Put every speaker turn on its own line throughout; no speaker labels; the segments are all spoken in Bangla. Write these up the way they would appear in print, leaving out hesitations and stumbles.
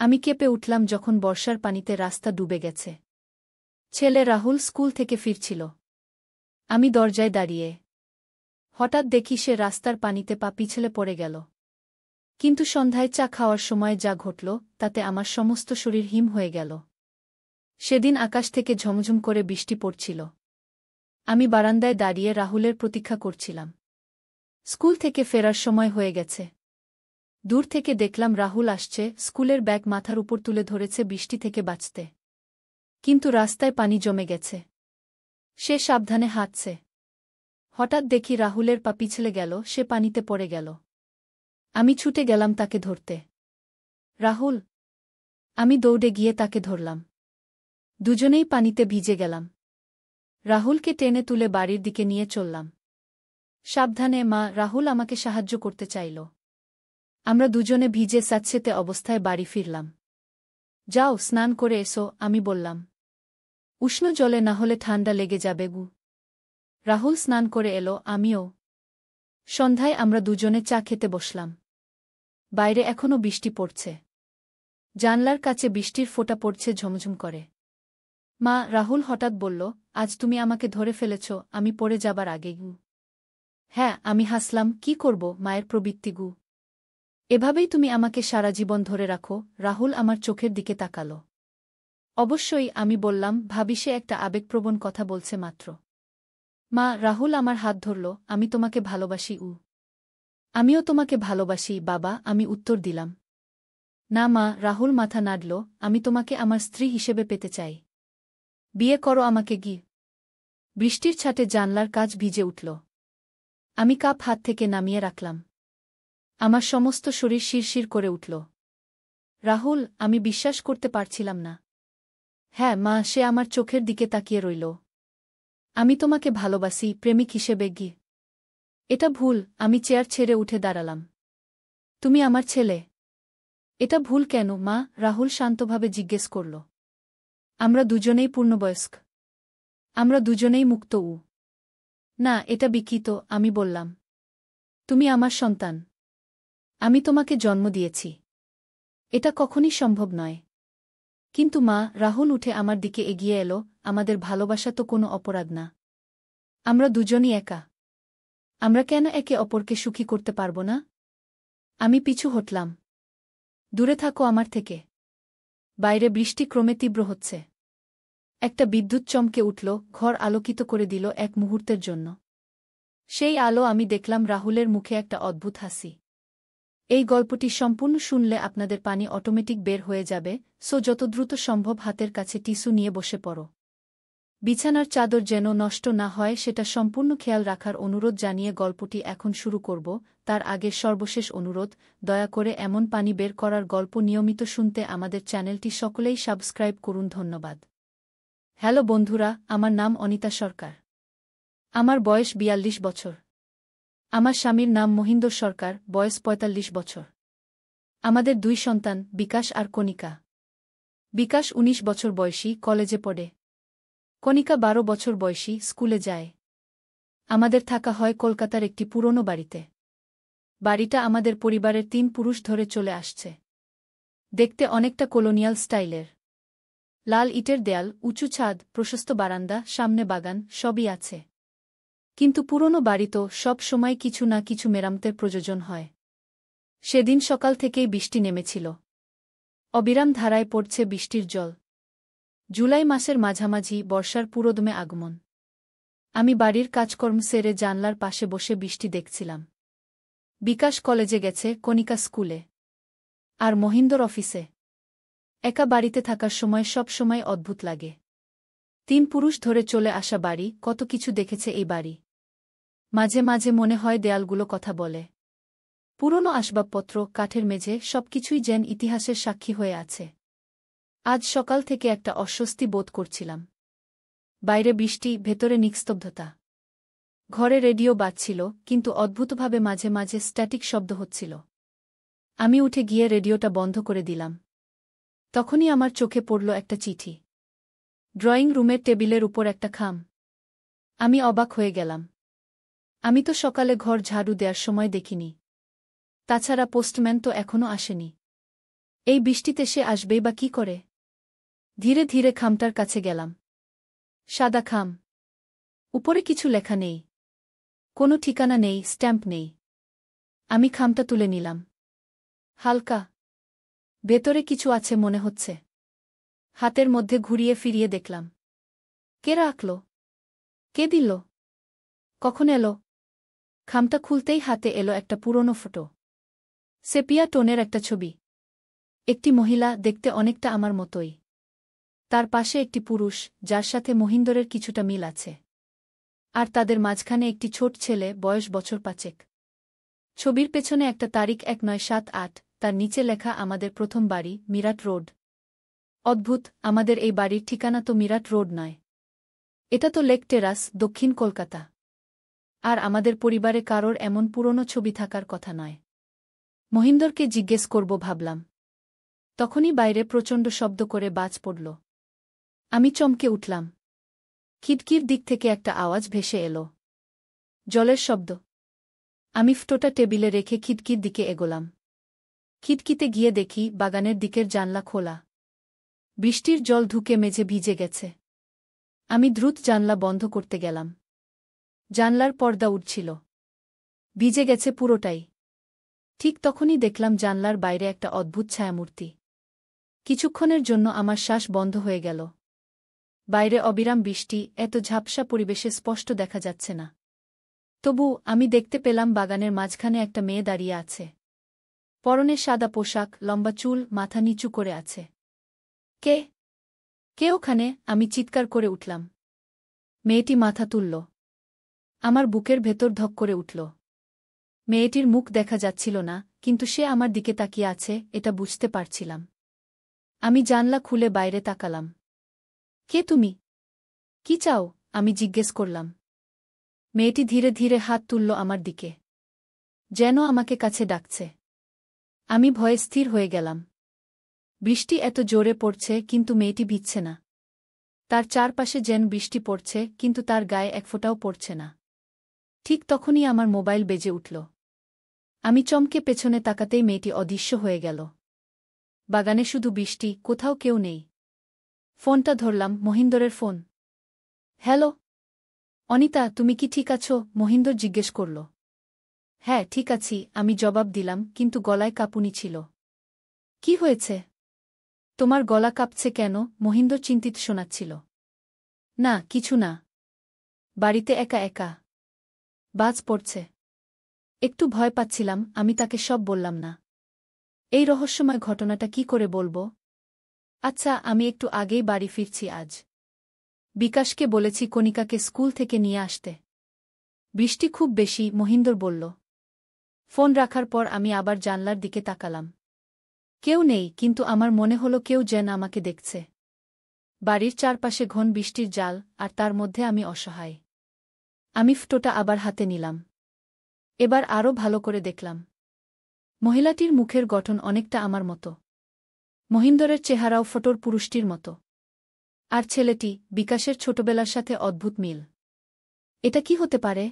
আমি কেঁপে উঠলাম যখন বর্ষার পানিতে রাস্তা ডুবে গেছে। ছেলে রাহুল স্কুল থেকে ফিরছিল। আমি দরজায় দাঁড়িয়ে। হঠাৎ দেখি সে রাস্তার পানিতে পা পিছলে পড়ে গেল। কিন্তু সন্ধ্যায় চা খাওয়ার সময় যা ঘটল তাতে আমার সমস্ত শরীর হিম হয়ে গেল। সেদিন আকাশ থেকে ঝমঝম করে বৃষ্টি পড়ছিল। আমি বারান্দায় দাঁড়িয়ে রাহুলের প্রতীক্ষা করছিলাম। স্কুল থেকে ফেরার সময় হয়ে গেছে। দূর থেকে দেখলাম রাহুল আসছে, স্কুলের ব্যাগ মাথার উপর তুলে ধরেছে বৃষ্টি থেকে বাঁচতে। কিন্তু রাস্তায় পানি জমে গেছে। সে সাবধানে হাঁটছে। হঠাৎ দেখি রাহুলের পা পিছলে গেল, সে পানিতে পড়ে গেল। আমি ছুটে গেলাম তাকে ধরতে। রাহুল! আমি দৌড়ে গিয়ে তাকে ধরলাম। দুজনেই পানিতে ভিজে গেলাম। রাহুলকে টেনে তুলে বাড়ির দিকে নিয়ে চললাম। সাবধানে মা। রাহুল আমাকে সাহায্য করতে চাইল। আমরা দুজনে ভিজে স্যাঁতসেঁতে অবস্থায় বাড়ি ফিরলাম। যাও স্নান করে এসো, আমি বললাম। উষ্ণ জলে না হলে ঠান্ডা লেগে যাবে গু। রাহুল স্নান করে এলো, আমিও। সন্ধ্যায় আমরা দুজনে চা খেতে বসলাম। বাইরে এখনো বৃষ্টি পড়ছে। জানলার কাছে বৃষ্টির ফোঁটা পড়ছে ঝমঝম করে। মা, রাহুল হঠাৎ বলল, আজ তুমি আমাকে ধরে ফেলেছ আমি পড়ে যাবার আগে গু। হ্যাঁ, আমি হাসলাম। কি করব, মায়ের প্রবৃত্তি গু। এভাবেই তুমি আমাকে সারা জীবন ধরে রাখো। রাহুল আমার চোখের দিকে তাকাল। অবশ্যই, আমি বললাম, ভাবি সে একটা আবেগপ্রবণ কথা বলছে মাত্র। মা, রাহুল আমার হাত ধরল। আমি তোমাকে ভালোবাসি উ। আমিও তোমাকে ভালোবাসি বাবা, আমি উত্তর দিলাম। না মা, রাহুল মাথা নাড়ল, আমি তোমাকে আমার স্ত্রী হিসেবে পেতে চাই। বিয়ে করো আমাকে গি। বৃষ্টির ছাটে জানলার কাচ ভিজে উঠল। আমি কাপ হাত থেকে নামিয়ে রাখলাম। আমার সমস্ত শরীর শিরশির করে উঠল। রাহুল! আমি বিশ্বাস করতে পারছিলাম না। হ্যাঁ মা, সে আমার চোখের দিকে তাকিয়ে রইল। আমি তোমাকে ভালোবাসি, প্রেমিক হিসেবে গি। এটা ভুল। আমি চেয়ার ছেড়ে উঠে দাঁড়ালাম। তুমি আমার ছেলে। এটা ভুল কেন মা? রাহুল শান্তভাবে জিজ্ঞেস করল। আমরা দুজনেই পূর্ণবয়স্ক। আমরা দুজনেই মুক্ত উ। না, এটা বিকৃত, আমি বললাম। তুমি আমার সন্তান। আমি তোমাকে জন্ম দিয়েছি। এটা কখনই সম্ভব নয়। কিন্তু মা, রাহুল উঠে আমার দিকে এগিয়ে এলো, আমাদের ভালোবাসা তো কোনো অপরাধ না। আমরা দুজনই একা। আমরা কেন একে অপরকে সুখী করতে পারব না? আমি পিছু হটলাম। দূরে থাকো আমার থেকে। বাইরে বৃষ্টি ক্রমে তীব্র হচ্ছে। একটা বিদ্যুৎ চমকে উঠল, ঘর আলোকিত করে দিল এক মুহূর্তের জন্য। সেই আলো আমি দেখলাম রাহুলের মুখে একটা অদ্ভুত হাসি। এই গল্পটি সম্পূর্ণ শুনলে আপনাদের পানি অটোমেটিক বের হয়ে যাবে, সো যত দ্রুত সম্ভব হাতের কাছে টিস্যু নিয়ে বসে পড়ো। বিছানার চাদর যেন নষ্ট না হয় সেটা সম্পূর্ণ খেয়াল রাখার অনুরোধ জানিয়ে গল্পটি এখন শুরু করব। তার আগে সর্বশেষ অনুরোধ, দয়া করে এমন পানি বের করার গল্প নিয়মিত শুনতে আমাদের চ্যানেলটি সকলেই সাবস্ক্রাইব করুন। ধন্যবাদ। হ্যালো বন্ধুরা, আমার নাম অনিতা সরকার। আমার বয়স ৪২ বছর। আমার স্বামীর নাম মহিন্দর সরকার, বয়স ৪৫ বছর। আমাদের ২ সন্তান, বিকাশ আর কণিকা। বিকাশ ১৯ বছর বয়সী, কলেজে পড়ে। কণিকা ১২ বছর বয়সী, স্কুলে যায়। আমাদের থাকা হয় কলকাতার একটি পুরনো বাড়িতে। বাড়িটা আমাদের পরিবারের ৩ পুরুষ ধরে চলে আসছে। দেখতে অনেকটা কলোনিয়াল স্টাইলের। লাল ইটের দেয়াল, উঁচু ছাদ, প্রশস্ত বারান্দা, সামনে বাগান, সবই আছে। কিন্তু পুরনো বাড়ি তো সব সময় কিছু না কিছু মেরামতের প্রয়োজন হয়। সেদিন সকাল থেকেই বৃষ্টি নেমেছিল। অবিরাম ধারায় পড়ছে বৃষ্টির জল। জুলাই মাসের মাঝামাঝি, বর্ষার পুরোদমে আগমন। আমি বাড়ির কাজকর্ম সেরে জানলার পাশে বসে বৃষ্টি দেখছিলাম। বিকাশ কলেজে গেছে, কণিকা স্কুলে। আর মহিন্দর অফিসে। একা বাড়িতে থাকার সময় সব সময় অদ্ভুত লাগে। ৩ পুরুষ ধরে চলে আসা বাড়ি, কত কিছু দেখেছে এই বাড়ি। মাঝে মাঝে মনে হয় দেয়ালগুলো কথা বলে। পুরনো আসবাবপত্র, কাঠের মেঝে, সবকিছুই যেন ইতিহাসের সাক্ষী হয়ে আছে। আজ সকাল থেকে একটা অস্বস্তি বোধ করছিলাম। বাইরে বৃষ্টি, ভেতরে নিস্তব্ধতা। ঘরে রেডিও বাজছিল, কিন্তু অদ্ভুতভাবে মাঝে মাঝে স্ট্যাটিক শব্দ হচ্ছিল। আমি উঠে গিয়ে রেডিওটা বন্ধ করে দিলাম। তখনই আমার চোখে পড়ল একটা চিঠি। ড্রয়িং রুমের টেবিলের উপর একটা খাম। আমি অবাক হয়ে গেলাম। আমি তো সকালে ঘর ঝাড়ু দেওয়ার সময় দেখিনি। তাছাড়া পোস্টম্যান তো এখনো আসেনি। এই বৃষ্টিতে সে আসবেই বা কি করে? ধীরে ধীরে খামটার কাছে গেলাম। সাদা খাম। উপরে কিছু লেখা নেই। কোনো ঠিকানা নেই, স্ট্যাম্প নেই। আমি খামটা তুলে নিলাম। হালকা। ভেতরে কিছু আছে মনে হচ্ছে। হাতের মধ্যে ঘুরিয়ে ফিরিয়ে দেখলাম। কে রাখল? কে দিল? কখন এলো? খামটা খুলতেই হাতে এলো একটা পুরনো ফটো। সেপিয়া টোনের একটা ছবি। একটি মহিলা, দেখতে অনেকটা আমার মতোই। তার পাশে একটি পুরুষ, যার সাথে মহিন্দরের কিছুটা মিল আছে। আর তাদের মাঝখানে একটি ছোট ছেলে, বয়স বছর ৫। ছবির পেছনে একটা তারিখ ১৯৭৮, তার নিচে লেখা আমাদের প্রথম বাড়ি, মিরাট রোড। অদ্ভুত, আমাদের এই বাড়ির ঠিকানা তো মিরাট রোড নয়। এটা তো লেক টেরাস, দক্ষিণ কলকাতা। আর আমাদের পরিবারে কারোর এমন পুরনো ছবি থাকার কথা নয়। মহিন্দরকে জিজ্ঞেস করব ভাবলাম। তখনই বাইরে প্রচণ্ড শব্দ করে বাজ পড়ল। আমি চমকে উঠলাম। খিড়কির দিক থেকে একটা আওয়াজ ভেসে এলো। জলের শব্দ। আমি ফটোটা টেবিলে রেখে খিড়কির দিকে এগোলাম। খিড়কিতে গিয়ে দেখি বাগানের দিকের জানলা খোলা। বৃষ্টির জল ঢুকে মেঝে ভিজে গেছে। আমি দ্রুত জানলা বন্ধ করতে গেলাম। জানলার পর্দা উঠছিল। ভিজে গেছে পুরোটাই। ঠিক তখনই দেখলাম জানলার বাইরে একটা অদ্ভুত ছায়ামূর্তি। কিছুক্ষণের জন্য আমার শ্বাস বন্ধ হয়ে গেল। বাইরে অবিরাম বৃষ্টি, এত ঝাপসা পরিবেশে স্পষ্ট দেখা যাচ্ছে না। তবু আমি দেখতে পেলাম বাগানের মাঝখানে একটা মেয়ে দাঁড়িয়ে আছে। পরনে সাদা পোশাক, লম্বা চুল, মাথা নিচু করে আছে। কে? কে ওখানে? আমি চিৎকার করে উঠলাম। মেয়েটি মাথা তুলল। আমার বুকের ভেতর ধক করে উঠল। মেয়েটির মুখ দেখা যাচ্ছিল না, কিন্তু সে আমার দিকে তাকিয়ে আছে, এটা বুঝতে পারছিলাম। আমি জানলা খুলে বাইরে তাকালাম। কে তুমি? কি চাও? আমি জিজ্ঞেস করলাম। মেয়েটি ধীরে ধীরে হাত তুলল আমার দিকে। যেন আমাকে কাছে ডাকছে। আমি ভয়ে স্থির হয়ে গেলাম। বৃষ্টি এত জোরে পড়ছে, কিন্তু মেয়েটি ভিজছে না। তার চারপাশে যেন বৃষ্টি পড়ছে, কিন্তু তার গায়ে এক ফোঁটাও পড়ছে না। ঠিক তখনই আমার মোবাইল বেজে উঠল। আমি চমকে পেছনে তাকাতেই মেয়েটি অদৃশ্য হয়ে গেল। বাগানে শুধু বৃষ্টি, কোথাও কেউ নেই। ফোনটা ধরলাম, মহিন্দরের ফোন। হ্যালো অনিতা, তুমি কি ঠিক আছো? মহিন্দর জিজ্ঞেস করল। হ্যাঁ, ঠিক আছি, আমি জবাব দিলাম, কিন্তু গলায় কাঁপুনি ছিল। কি হয়েছে? তোমার গলা কাঁপছে কেন? মহিন্দর চিন্তিত শোনাচ্ছিল। না, কিছু না। বাড়িতে একা একা। বাজ পড়ছে। একটু ভয় পাচ্ছিলাম। আমি তাকে সব বললাম না। এই রহস্যময় ঘটনাটা কি করে বলবো? আচ্ছা, আমি একটু আগেই বাড়ি ফিরছি আজ। বিকাশকে বলেছি কণিকাকে স্কুল থেকে নিয়ে আসতে। বৃষ্টি খুব বেশি, মহিন্দর বলল। ফোন রাখার পর আমি আবার জানলার দিকে তাকালাম। কেউ নেই, কিন্তু আমার মনে হলো কেউ যেন আমাকে দেখছে। বাড়ির চারপাশে ঘন বৃষ্টির জাল, আর তার মধ্যে আমি অসহায়। আমি ফটোটা আবার হাতে নিলাম। এবার আরও ভালো করে দেখলাম। মহিলাটির মুখের গঠন অনেকটা আমার মতো। মহিন্দরের চেহারাও ফটোর পুরুষটির মতো। আর ছেলেটি, বিকাশের ছোটবেলার সাথে অদ্ভুত মিল। এটা কি হতে পারে?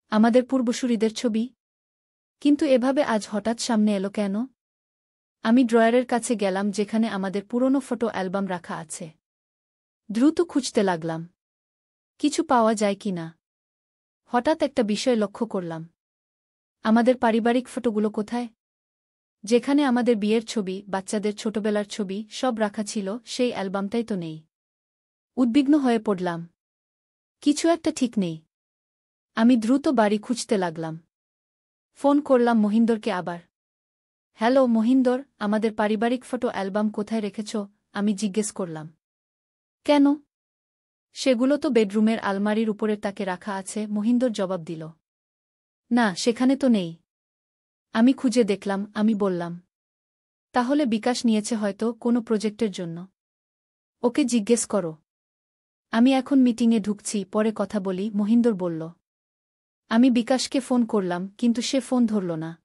আমাদের পূর্বসূরিদের ছবি? কিন্তু এভাবে আজ হঠাৎ সামনে এলো কেন? আমি ড্রয়ারের কাছে গেলাম, যেখানে আমাদের পুরনো ফটো অ্যালবাম রাখা আছে। দ্রুত খুঁজতে লাগলাম। কিছু পাওয়া যায় কি না। হঠাৎ একটা বিষয় লক্ষ্য করলাম। আমাদের পারিবারিক ফটোগুলো কোথায়? যেখানে আমাদের বিয়ের ছবি, বাচ্চাদের ছোটবেলার ছবি সব রাখা ছিল, সেই অ্যালবামটাই তো নেই। উদ্বিগ্ন হয়ে পড়লাম। কিছু একটা ঠিক নেই। আমি দ্রুত বাড়ি খুঁজতে লাগলাম। ফোন করলাম মহিন্দরকে আবার। হ্যালো মহিন্দর, আমাদের পারিবারিক ফটো অ্যালবাম কোথায় রেখেছ? আমি জিজ্ঞেস করলাম। কেন? সেগুলো তো বেডরুমের আলমারির উপরের তাকে রাখা আছে, মহিন্দর জবাব দিল। না, সেখানে তো নেই। আমি খুঁজে দেখলাম, আমি বললাম। তাহলে বিকাশ নিয়েছে হয়তো, কোনো প্রজেক্টের জন্য। ওকে জিজ্ঞেস করো। আমি এখন মিটিংয়ে ঢুকছি, পরে কথা বলি, মহিন্দর বলল। আমি বিকাশকে ফোন করলাম, কিন্তু সে ফোন ধরল না।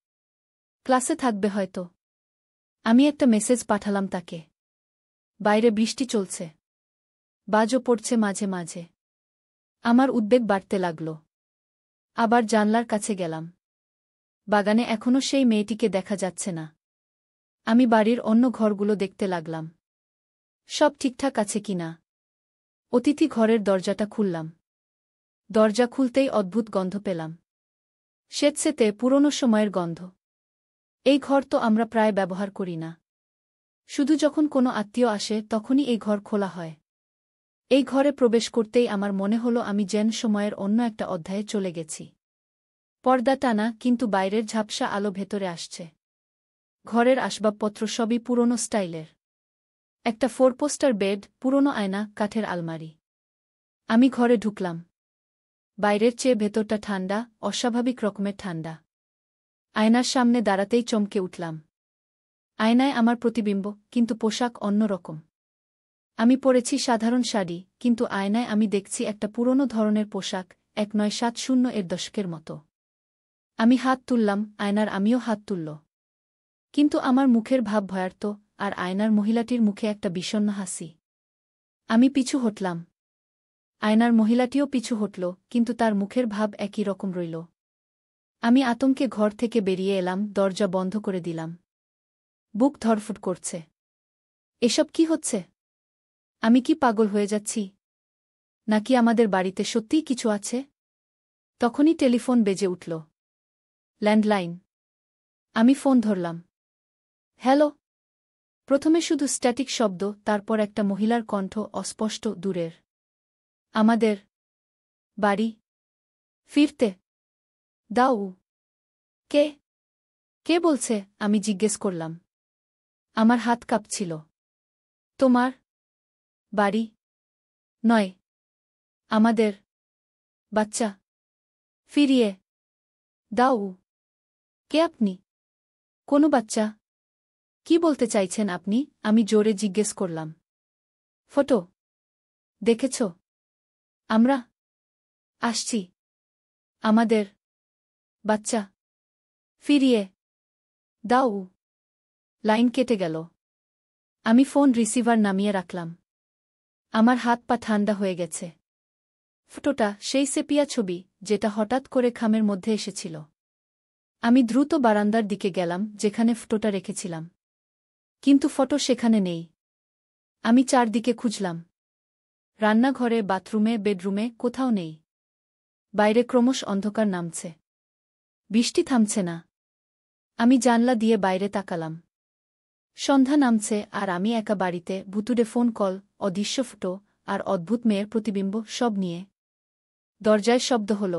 ক্লাসে থাকবে হয়তো। আমি একটা মেসেজ পাঠালাম তাকে। বাইরে বৃষ্টি চলছে। বাজও পড়ছে মাঝে মাঝে। আমার উদ্বেগ বাড়তে লাগল। আবার জানলার কাছে গেলাম। বাগানে এখনো সেই মেয়েটিকে দেখা যাচ্ছে না। আমি বাড়ির অন্য ঘরগুলো দেখতে লাগলাম। সব ঠিকঠাক আছে কিনা। অতিথি ঘরের দরজাটা খুললাম। দরজা খুলতেই অদ্ভুত গন্ধ পেলাম। স্যাঁতসেঁতে পুরনো সময়ের গন্ধ। এই ঘর তো আমরা প্রায় ব্যবহার করি না। শুধু যখন কোনো আত্মীয় আসে তখনই এই ঘর খোলা হয়। এই ঘরে প্রবেশ করতেই আমার মনে হলো আমি যেন সময়ের অন্য একটা অধ্যায়ে চলে গেছি। পর্দা টানা, কিন্তু বাইরের ঝাপসা আলো ভেতরে আসছে। ঘরের আসবাবপত্র সবই পুরনো স্টাইলের। একটা 4 পোস্টার বেড, পুরনো আয়না, কাঠের আলমারি। আমি ঘরে ঢুকলাম। বাইরের চেয়ে ভেতরটা ঠান্ডা, অস্বাভাবিক রকমের ঠান্ডা। আয়নার সামনে দাঁড়াতেই চমকে উঠলাম। আয়নায় আমার প্রতিবিম্ব, কিন্তু পোশাক অন্য রকম। আমি পরেছি সাধারণ শাড়ি, কিন্তু আয়নায় আমি দেখছি একটা পুরনো ধরনের পোশাক, 1970 এর দশকের মতো। আমি হাত তুললাম, আয়নার আমিও হাত তুলল। কিন্তু আমার মুখের ভাব ভয়ার্ত, আর আয়নার মহিলাটির মুখে একটা বিষণ্ণ হাসি। আমি পিছু হটলাম। আয়নার মহিলাটিও পিছু হটল, কিন্তু তার মুখের ভাব একই রকম রইল। আমি আতঙ্কে ঘর থেকে বেরিয়ে এলাম, দরজা বন্ধ করে দিলাম। বুক ধড়ফড় করছে। এসব কি হচ্ছে? আমি কি পাগল হয়ে যাচ্ছি? নাকি আমাদের বাড়িতে সত্যিই কিছু আছে? তখনই টেলিফোন বেজে উঠল। ল্যান্ডলাইন। আমি ফোন ধরলাম। হ্যালো। প্রথমে শুধু স্ট্যাটিক শব্দ, তারপর একটা মহিলার কণ্ঠ, অস্পষ্ট, দূরের। আমাদের বাড়ি ফিরতে দাও। কে? কে বলছে? আমি জিজ্ঞেস করলাম। আমার হাত কাঁপছিল। তোমার বাড়ি নয়, আমাদের বাচ্চা ফিরিয়ে দাও। কে আপনি? কোনো বাচ্চা? কি বলতে চাইছেন আপনি? আমি জোরে জিজ্ঞেস করলাম। ফটো দেখেছ? আমরা আসছি। আমাদের বাচ্চা ফিরিয়ে দাও। লাইন কেটে গেল। আমি ফোন রিসিভার নামিয়ে রাখলাম। আমার হাত পা ঠান্ডা হয়ে গেছে। ফটোটা সেই সেপিয়া ছবি, যেটা হঠাৎ করে খামের মধ্যে এসেছিল। আমি দ্রুত বারান্দার দিকে গেলাম, যেখানে ফটোটা রেখেছিলাম। কিন্তু ফটো সেখানে নেই। আমি চারদিকে খুঁজলাম। রান্নাঘরে, বাথরুমে, বেডরুমে, কোথাও নেই। বাইরে ক্রমশ অন্ধকার নামছে। বৃষ্টি থামছে না। আমি জানলা দিয়ে বাইরে তাকালাম। সন্ধ্যা নামছে, আর আমি একা বাড়িতে, ভুতুড়ে ফোন কল, অদৃশ্য ফটো, আর অদ্ভুত মেয়ের প্রতিবিম্ব, সব নিয়ে। দরজায় শব্দ হল।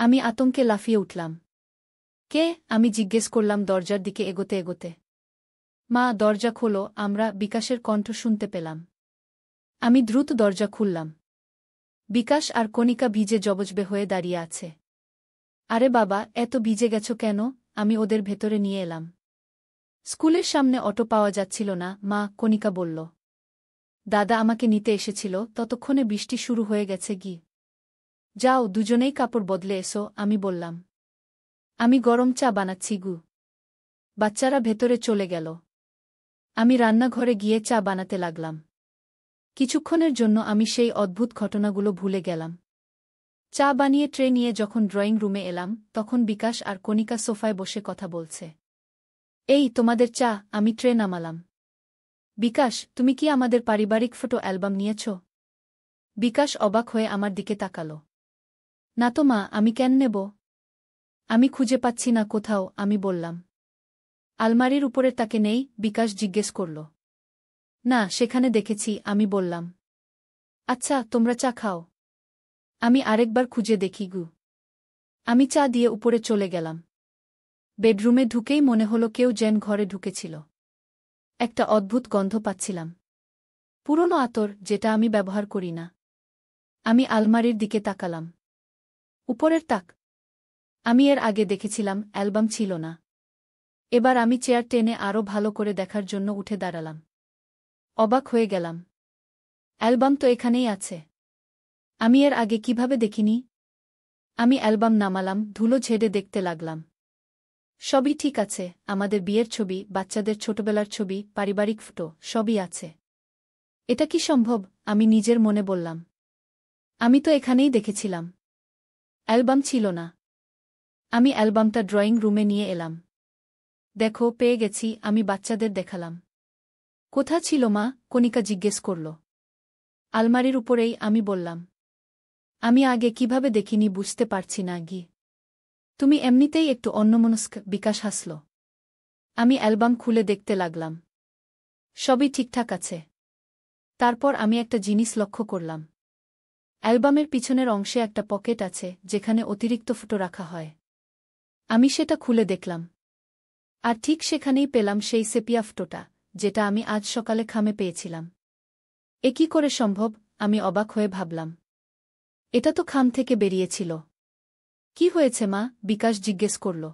আমি আতঙ্কে লাফিয়ে উঠলাম। কে? আমি জিজ্ঞেস করলাম দরজার দিকে এগোতে এগোতে। মা, দরজা খোলো, আমরা, বিকাশের কণ্ঠ শুনতে পেলাম। আমি দ্রুত দরজা খুললাম। বিকাশ আর কণিকা ভিজে জবজবে হয়ে দাঁড়িয়ে আছে। আরে বাবা, এত ভিজে গেছো কেন? আমি ওদের ভেতরে নিয়ে এলাম। স্কুলের সামনে অটো পাওয়া যাচ্ছিল না, মা, কণিকা বলল। দাদা আমাকে নিতে এসেছিল, ততক্ষণে বৃষ্টি শুরু হয়ে গেছে। যাও, দুজনেই কাপড় বদলে এসো, আমি বললাম। আমি গরম চা বানাচ্ছি গু। বাচ্চারা ভেতরে চলে গেল। আমি রান্নাঘরে গিয়ে চা বানাতে লাগলাম। কিছুক্ষণের জন্য আমি সেই অদ্ভুত ঘটনাগুলো ভুলে গেলাম। চা বানিয়ে ট্রে নিয়ে যখন ড্রয়িং রুমে এলাম, তখন বিকাশ আর কণিকা সোফায় বসে কথা বলছে। এই, তোমাদের চা। আমি ট্রে নামালাম। বিকাশ, তুমি কি আমাদের পারিবারিক ফটো অ্যালবাম নিয়েছ? বিকাশ অবাক হয়ে আমার দিকে তাকালো। না তো মা, আমি কেন নেব? আমি খুঁজে পাচ্ছি না কোথাও, আমি বললাম। আলমারির উপরের তাকে নেই? বিকাশ জিজ্ঞেস করল। না, সেখানে দেখেছি, আমি বললাম। আচ্ছা, তোমরা চা খাও। আমি আরেকবার খুঁজে দেখি গু। আমি চা দিয়ে উপরে চলে গেলাম। বেডরুমে ঢুকেই মনে হলো কেউ যেন ঘরে ঢুকেছিল। একটা অদ্ভুত গন্ধ পাচ্ছিলাম। পুরনো আতর, যেটা আমি ব্যবহার করি না। আমি আলমারির দিকে তাকালাম। উপরের তাক। আমি এর আগে দেখেছিলাম, অ্যালবাম ছিল না। এবার আমি চেয়ার টেনে আরও ভালো করে দেখার জন্য উঠে দাঁড়ালাম। অবাক হয়ে গেলাম। অ্যালবাম তো এখানেই আছে। আমি এর আগে কিভাবে দেখিনি? আমি অ্যালবাম নামালাম, ধুলো ঝেড়ে দেখতে লাগলাম। সবই ঠিক আছে, আমাদের বিয়ের ছবি, বাচ্চাদের ছোটবেলার ছবি, পারিবারিক ফটো, সবই আছে। এটা কি সম্ভব? আমি নিজের মনে বললাম। আমি তো এখানেই দেখেছিলাম। অ্যালবাম ছিল না। আমি অ্যালবামটা ড্রয়িং রুমে নিয়ে এলাম। দেখো, পেয়ে গেছি, আমি বাচ্চাদের দেখালাম। কোথা ছিল মা? কণিকা জিজ্ঞেস করল। আলমারির উপরেই, আমি বললাম। আমি আগে কিভাবে দেখিনি বুঝতে পারছি না গি। তুমি এমনিতেই একটু অন্যমনস্ক, বিকাশ হাসল। আমি অ্যালবাম খুলে দেখতে লাগলাম। সবই ঠিকঠাক আছে। তারপর আমি একটা জিনিস লক্ষ্য করলাম। অ্যালবামের পিছনের অংশে একটা পকেট আছে যেখানে অতিরিক্ত ফটো রাখা হয়। আমি সেটা খুলে দেখলাম। আর ঠিক সেখানেই পেলাম সেই সেপিয়া ফটোটা, যেটা আমি আজ সকালে খামে পেয়েছিলাম। এ কি করে সম্ভব? আমি অবাক হয়ে ভাবলাম। এটা তো খাম থেকে বেরিয়েছিল। কি হয়েছে মা? বিকাশ জিজ্ঞেস করল।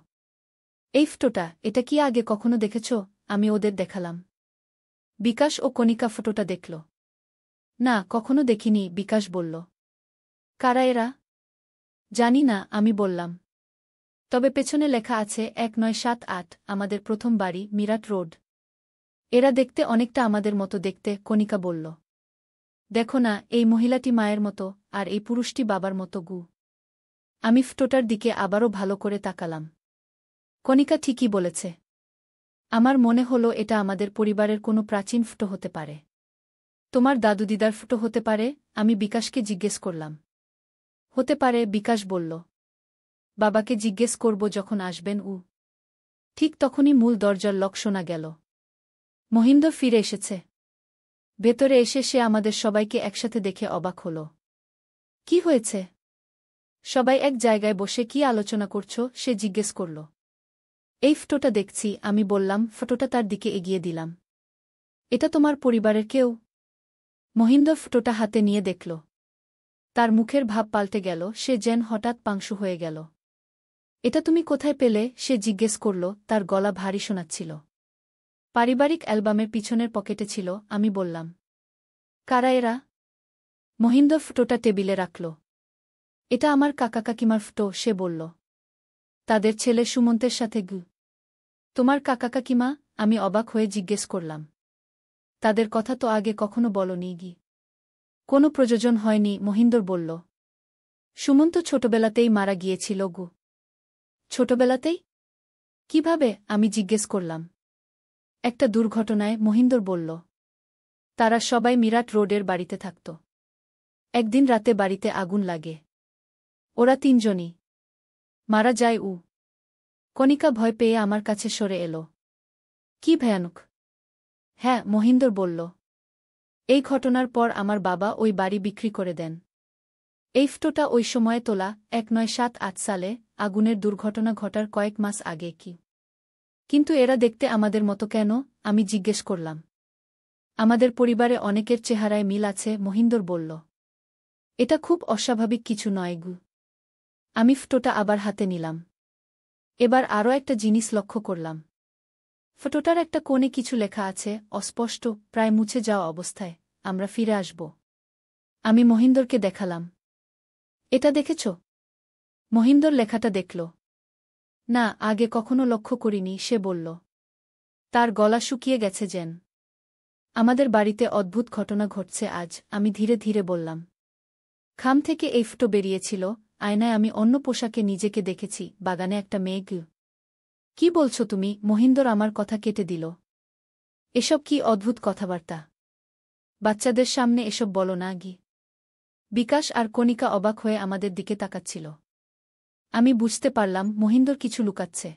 এই ফটোটা, এটা কি আগে কখনো দেখেছ? আমি ওদের দেখালাম। বিকাশ ও কণিকা ফটোটা দেখল। না, কখনো দেখিনি, বিকাশ বলল। কারা এরা? জানি না, আমি বললাম। তবে পেছনে লেখা আছে 1978, আমাদের প্রথম বাড়ি, মিরাট রোড। এরা দেখতে অনেকটা আমাদের মতো দেখতে, কণিকা বলল। দেখো না, এই মহিলাটি মায়ের মতো, আর এই পুরুষটি বাবার মতো গু। আমি ফটোটার দিকে আবারও ভালো করে তাকালাম। কণিকা ঠিকই বলেছে। আমার মনে হলো এটা আমাদের পরিবারের কোনো প্রাচীন ফটো হতে পারে। তোমার দাদু দিদার ফটো হতে পারে? আমি বিকাশকে জিজ্ঞেস করলাম। হতে পারে, বিকাশ বলল। বাবাকে জিজ্ঞেস করব যখন আসবেন উ। ঠিক তখনই মূল দরজার লক শোনা গেল। মহিন্দর ফিরে এসেছে। ভেতরে এসে সে আমাদের সবাইকে একসাথে দেখে অবাক হল। কি হয়েছে? সবাই এক জায়গায় বসে কি আলোচনা করছ? সে জিজ্ঞেস করল। এই ফটোটা দেখছি, আমি বললাম। ফটোটা তার দিকে এগিয়ে দিলাম। এটা তোমার পরিবারের কেউ? মহিন্দর ফটোটা হাতে নিয়ে দেখল। তার মুখের ভাব পাল্টে গেল, সে যেন হঠাৎ পাংশু হয়ে গেল। এটা তুমি কোথায় পেলে? সে জিজ্ঞেস করল, তার গলা ভারী শোনাচ্ছিল। পারিবারিক অ্যালবামের পিছনের পকেটে ছিল, আমি বললাম। কারা এরা? মহিন্দর ফটোটা টেবিলে রাখল। এটা আমার কাকা কাকিমার ফটো, সে বলল। তাদের ছেলে সুমন্তের সাথে গু। তোমার কাকা কাকিমা? আমি অবাক হয়ে জিজ্ঞেস করলাম। তাদের কথা তো আগে কখনো বলনি গি। কোনো প্রযোজন হয়নি, মহিন্দর বলল। সুমন্ত ছোটবেলাতেই মারা গিয়েছিল গু। ছোটবেলাতেই? কিভাবে? আমি জিজ্ঞেস করলাম। একটা দুর্ঘটনায়, মহিন্দর বলল। তারা সবাই মিরাট রোডের বাড়িতে থাকত। একদিন রাতে বাড়িতে আগুন লাগে। ওরা তিনজনই মারা যায় উ। কণিকা ভয় পেয়ে আমার কাছে সরে এলো। কি ভয়ানক! হ্যাঁ, মহিন্দর বলল। এই ঘটনার পর আমার বাবা ওই বাড়ি বিক্রি করে দেন। এই ফটোটা ওই সময়ে তোলা, 1978 সালে, আগুনের দুর্ঘটনা ঘটার কয়েক মাস আগে কি। কিন্তু এরা দেখতে আমাদের মতো কেন? আমি জিজ্ঞেস করলাম। আমাদের পরিবারে অনেকের চেহারায় মিল আছে, মহিন্দর বলল। এটা খুব অস্বাভাবিক কিছু নয় গু। আমি ফটোটা আবার হাতে নিলাম। এবার আরও একটা জিনিস লক্ষ্য করলাম। ফটোটার একটা কোণে কিছু লেখা আছে, অস্পষ্ট, প্রায় মুছে যাওয়া অবস্থায়, আমরা ফিরে আসব। আমি মহিন্দরকে দেখালাম। এটা দেখেছ? মহিন্দর লেখাটা দেখল। না, আগে কখনো লক্ষ্য করিনি, সে বলল। তার গলা শুকিয়ে গেছে যেন। আমাদের বাড়িতে অদ্ভুত ঘটনা ঘটছে আজ, আমি ধীরে ধীরে বললাম। খাম থেকে এই ফটো বেরিয়েছিল, আয়নায় আমি অন্য পোশাকে নিজেকে দেখেছি, বাগানে একটা মেয়ে গু। কি বলছো তুমি? মহিন্দর আমার কথা কেটে দিল। এসব কি অদ্ভুত কথাবার্তা? বাচ্চাদের সামনে এসব বলো না গি। বিকাশ আর কণিকা অবাক হয়ে আমাদের দিকে তাকাচ্ছিল। আমি বুঝতে পারলাম মহিন্দর কিছু লুকাচ্ছে।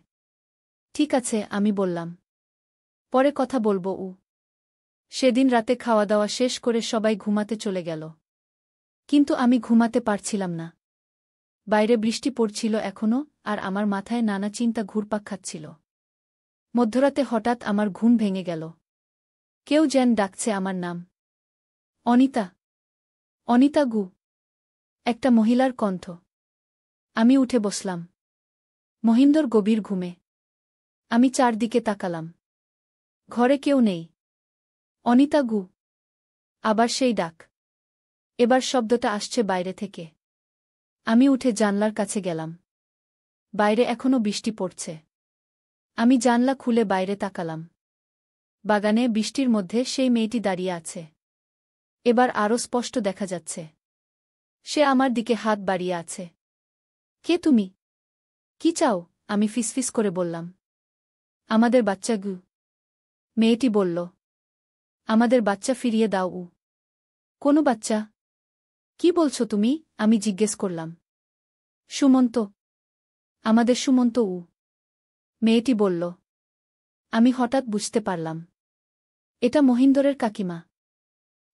ঠিক আছে, আমি বললাম। পরে কথা বলবো উ। সেদিন রাতে খাওয়া দাওয়া শেষ করে সবাই ঘুমাতে চলে গেল। কিন্তু আমি ঘুমাতে পারছিলাম না। বাইরে বৃষ্টি পড়ছিল এখনো, আর আমার মাথায় নানা চিন্তা ঘুরপাক খাচ্ছিল। মধ্যরাতে হঠাৎ আমার ঘুম ভেঙে গেল। কেউ যেন ডাকছে আমার নাম। অনিতা। অনিতা গু। একটা মহিলার কণ্ঠ। আমি উঠে বসলাম। মহিন্দর গভীর ঘুমে। আমি চারদিকে তাকালাম। ঘরে কেউ নেই। অনিতা গু। আবার সেই ডাক। এবার শব্দটা আসছে বাইরে থেকে। আমি উঠে জানলার কাছে গেলাম। বাইরে এখনো বৃষ্টি পড়ছে। আমি জানলা খুলে বাইরে তাকালাম। বাগানে বৃষ্টির মধ্যে সেই মেয়েটি দাঁড়িয়ে আছে। এবার আরও স্পষ্ট দেখা যাচ্ছে। সে আমার দিকে হাত বাড়িয়ে আছে। কে তুমি? কি চাও? আমি ফিসফিস করে বললাম। আমাদের বাচ্চা গু। মেয়েটি বলল। আমাদের বাচ্চা ফিরিয়ে দাও উ। কোনো বাচ্চা? কি বলছো তুমি? আমি জিজ্ঞেস করলাম। সুমন্ত। আমাদের সুমন্ত উ। মেয়েটি বলল। আমি হঠাৎ বুঝতে পারলাম। এটা মহিন্দরের কাকিমা।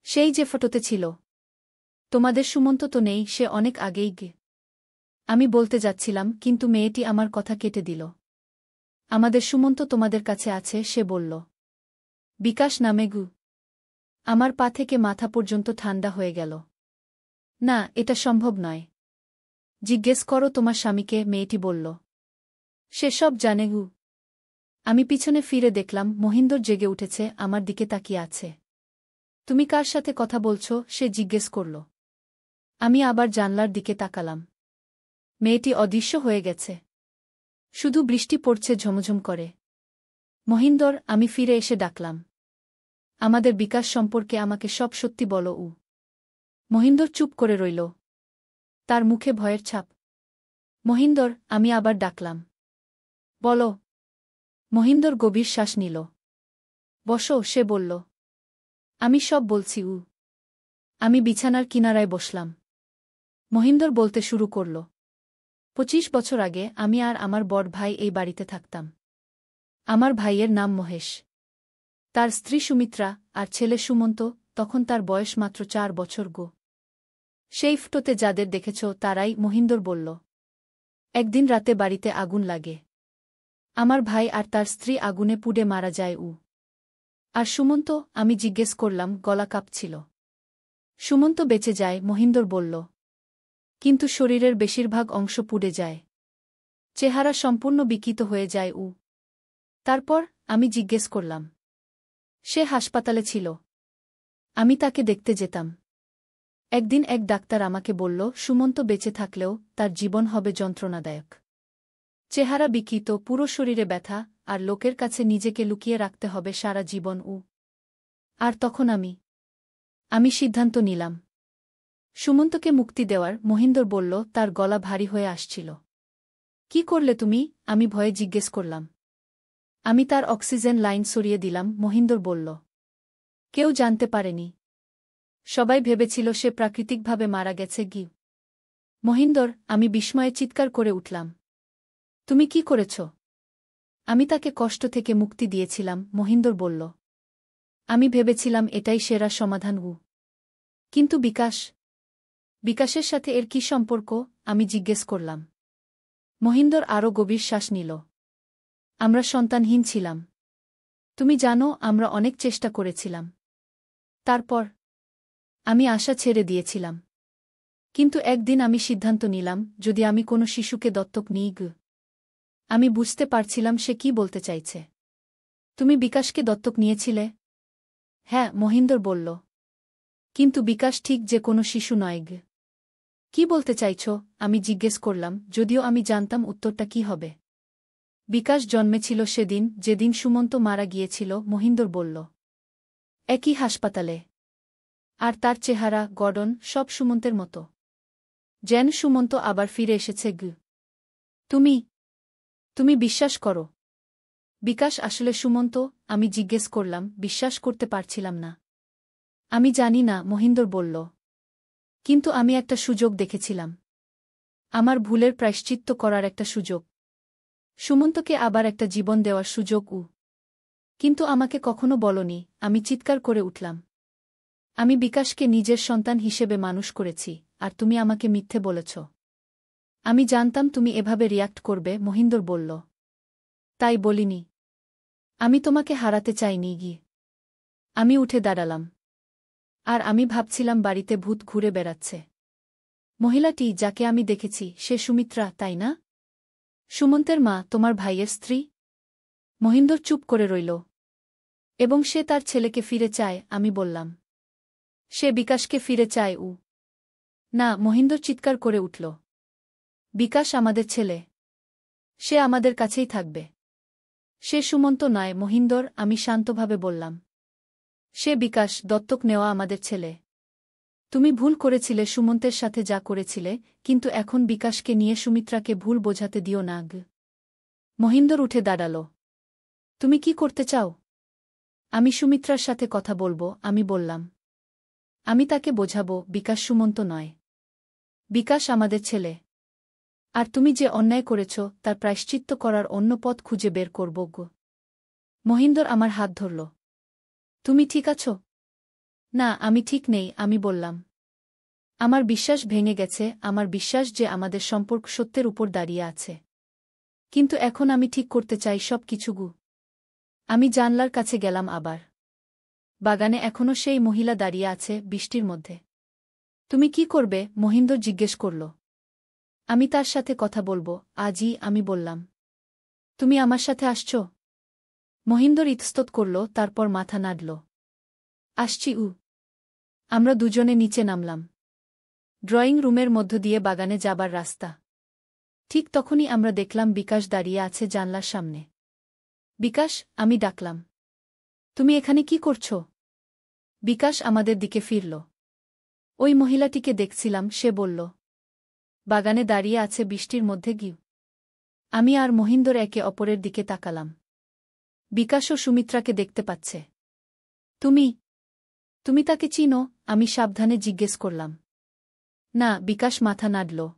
সেই যে ফটোতে ছিল। তোমাদের সুমন্ত তো নেই, সে অনেক আগেই গে। আমি বলতে যাচ্ছিলাম, কিন্তু মেয়েটি আমার কথা কেটে দিল। আমাদের সুমন্ত তোমাদের কাছে আছে, সে বলল। বিকাশ নামে গু। আমার পা থেকে মাথা পর্যন্ত ঠান্ডা হয়ে গেল। না, এটা সম্ভব নয়। জিজ্ঞেস করো তোমার স্বামীকে, মেয়েটি বলল। সে সব জানে গু। আমি পিছনে ফিরে দেখলাম মহিন্দর জেগে উঠেছে, আমার দিকে তাকিয়ে আছে। তুমি কার সাথে কথা বলছো? সে জিজ্ঞেস করল। আমি আবার জানলার দিকে তাকালাম। মেয়েটি অদৃশ্য হয়ে গেছে। শুধু বৃষ্টি পড়ছে ঝমঝম করে। মহিন্দর, আমি ফিরে এসে ডাকলাম। আমাদের বিকাশ সম্পর্কে আমাকে সব সত্যি বলো উ। মহিন্দর চুপ করে রইল। তার মুখে ভয়ের ছাপ। মহিন্দর, আমি আবার ডাকলাম। বলো। মহিন্দর গভীর শ্বাস নিল। বসো, সে বলল। আমি সব বলছি উ। আমি বিছানার কিনারায় বসলাম। মহিন্দর বলতে শুরু করল। 25 বছর আগে আমি আর আমার বড় ভাই এই বাড়িতে থাকতাম। আমার ভাইয়ের নাম মহেশ। তার স্ত্রী সুমিত্রা আর ছেলে সুমন্ত, তখন তার বয়স মাত্র 4 বছর গো। সেই ফটোতে যাদের দেখেছ তারাই, মহিন্দর বলল। একদিন রাতে বাড়িতে আগুন লাগে। আমার ভাই আর তার স্ত্রী আগুনে পুড়ে মারা যায় উ। আর সুমন্ত? আমি জিজ্ঞেস করলাম, গলা কাঁপছিল। সুমন্ত বেঁচে যায়, মহিন্দর বলল। কিন্তু শরীরের বেশিরভাগ অংশ পুড়ে যায়। চেহারা সম্পূর্ণ বিকৃত হয়ে যায় উ। তারপর? আমি জিজ্ঞেস করলাম। সে হাসপাতালে ছিল। আমি তাকে দেখতে যেতাম। একদিন এক ডাক্তার আমাকে বলল, সুমন্ত বেঁচে থাকলেও তার জীবন হবে যন্ত্রণাদায়ক। চেহারা বিকৃত, পুরো শরীরে ব্যথা, আর লোকের কাছে নিজেকে লুকিয়ে রাখতে হবে সারা জীবন উ। আর তখন আমি সিদ্ধান্ত নিলাম সুমন্তকে মুক্তি দেওয়ার। মহিন্দর বলল, তার গলা ভারী হয়ে আসছিল। কি করলে তুমি? আমি ভয়ে জিজ্ঞেস করলাম। আমি তার অক্সিজেন লাইন সরিয়ে দিলাম, মহিন্দর বলল। কেউ জানতে পারেনি। সবাই ভেবেছিল সে প্রাকৃতিকভাবে মারা গেছে গি। মহিন্দর, আমি বিস্ময়ে চিৎকার করে উঠলাম। তুমি কি করেছ? আমি তাকে কষ্ট থেকে মুক্তি দিয়েছিলাম, মহিন্দর বলল। আমি ভেবেছিলাম এটাই সেরা সমাধান উ। কিন্তু বিকাশের সাথে এর কি সম্পর্ক? আমি জিজ্ঞেস করলাম। মহিন্দর আরও গভীর শ্বাস নিল। আমরা সন্তানহীন ছিলাম। তুমি জানো, আমরা অনেক চেষ্টা করেছিলাম। তারপর আমি আশা ছেড়ে দিয়েছিলাম। কিন্তু একদিন আমি সিদ্ধান্ত নিলাম, যদি আমি কোনো শিশুকে দত্তক নিই গ। আমি বুঝতে পারছিলাম সে কি বলতে চাইছে। তুমি বিকাশকে দত্তক নিয়েছিলে? হ্যাঁ, মহিন্দর বলল। কিন্তু বিকাশ ঠিক যে কোনো শিশু নয় গ। কি বলতে চাইছ? আমি জিজ্ঞেস করলাম, যদিও আমি জানতাম উত্তরটা কি হবে। বিকাশ জন্মেছিল সেদিন, যেদিন সুমন্ত মারা গিয়েছিল, মহিন্দর বলল। একই হাসপাতালে। আর তার চেহারা, গড়ন, সব সুমন্তের মতো। যেন সুমন্ত আবার ফিরে এসেছে গ। তুমি বিশ্বাস করো বিকাশ আসলে সুমন্ত? আমি জিজ্ঞেস করলাম, বিশ্বাস করতে পারছিলাম না। আমি জানি না, মহিন্দর বলল। কিন্তু আমি একটা সুযোগ দেখেছিলাম। আমার ভুলের প্রায়শ্চিত্ত করার একটা সুযোগ। সুমন্তকে আবার একটা জীবন দেওয়ার সুযোগ উ। কিন্তু আমাকে কখনো বলনি। আমি চিৎকার করে উঠলাম। আমি বিকাশকে নিজের সন্তান হিসেবে মানুষ করেছি, আর তুমি আমাকে মিথ্যে বলেছ। আমি জানতাম তুমি এভাবে রিয়াক্ট করবে, মহিন্দর বলল। তাই বলিনি। আমি তোমাকে হারাতে চাইনি গিয়ে। আমি উঠে দাঁড়ালাম। আর আমি ভাবছিলাম বাড়িতে ভূত ঘুরে বেড়াচ্ছে। মহিলাটি যাকে আমি দেখেছি, সে সুমিত্রা, তাই না? সুমন্তের মা, তোমার ভাইয়ের স্ত্রী? মহিন্দর চুপ করে রইল। এবং সে তার ছেলেকে ফিরে চায়, আমি বললাম। সে বিকাশকে ফিরে চায় উ। না, মহিন্দর চিৎকার করে উঠল। বিকাশ আমাদের ছেলে। সে আমাদের কাছেই থাকবে। সে সুমন্ত নয়, মহিন্দর, আমি শান্তভাবে বললাম। সে বিকাশ, দত্তক নেওয়া আমাদের ছেলে। তুমি ভুল করেছিলে সুমন্তের সাথে যা করেছিলে, কিন্তু এখন বিকাশকে নিয়ে সুমিত্রাকে ভুল বোঝাতে দিও না গ। মহিন্দর উঠে দাঁড়াল। তুমি কি করতে চাও? আমি সুমিত্রার সাথে কথা বলবো, আমি বললাম। আমি তাকে বোঝাবো, বিকাশ সুমন্ত নয়। বিকাশ আমাদের ছেলে। আর তুমি যে অন্যায় করেছ তার প্রায়শ্চিত্ত করার অন্য পথ খুঁজে বের করব গো। মহিন্দর আমার হাত ধরল। তুমি ঠিক আছো? না, আমি ঠিক নেই, আমি বললাম। আমার বিশ্বাস ভেঙে গেছে, আমার বিশ্বাস যে আমাদের সম্পর্ক সত্যের উপর দাঁড়িয়ে আছে। কিন্তু এখন আমি ঠিক করতে চাই সব কিছু গু। আমি জানলার কাছে গেলাম আবার। বাগানে এখনো সেই মহিলা দাঁড়িয়ে আছে, বৃষ্টির মধ্যে। তুমি কি করবে? মহিন্দর জিজ্ঞেস করল। আমি তার সাথে কথা বলবো, আজই, আমি বললাম। তুমি আমার সাথে আসছ? মহিন্দর ইতস্তত করল, তারপর মাথা নাড়ল। আসছি। আমরা দুজনে নিচে নামলাম। ড্রয়িং রুমের মধ্য দিয়ে বাগানে যাবার রাস্তা। ঠিক তখনই আমরা দেখলাম বিকাশ দাঁড়িয়ে আছে জানলার সামনে। বিকাশ, আমি ডাকলাম। তুমি এখানে কি করছ? বিকাশ আমাদের দিকে ফিরল। ওই মহিলাটিকে দেখছিলাম, সে বলল। বাগানে দাঁড়িয়ে আছে বৃষ্টির মধ্যে গিয়ে। আমি আর মহিন্দর একে অপরের দিকে তাকালাম। বিকাশও সুমিত্রাকে দেখতে পাচ্ছে। তুমি তুমি তাকে চিনো? আমি সাবধানে জিজ্ঞেস করলাম। না, বিকাশ মাথা নাড়ল।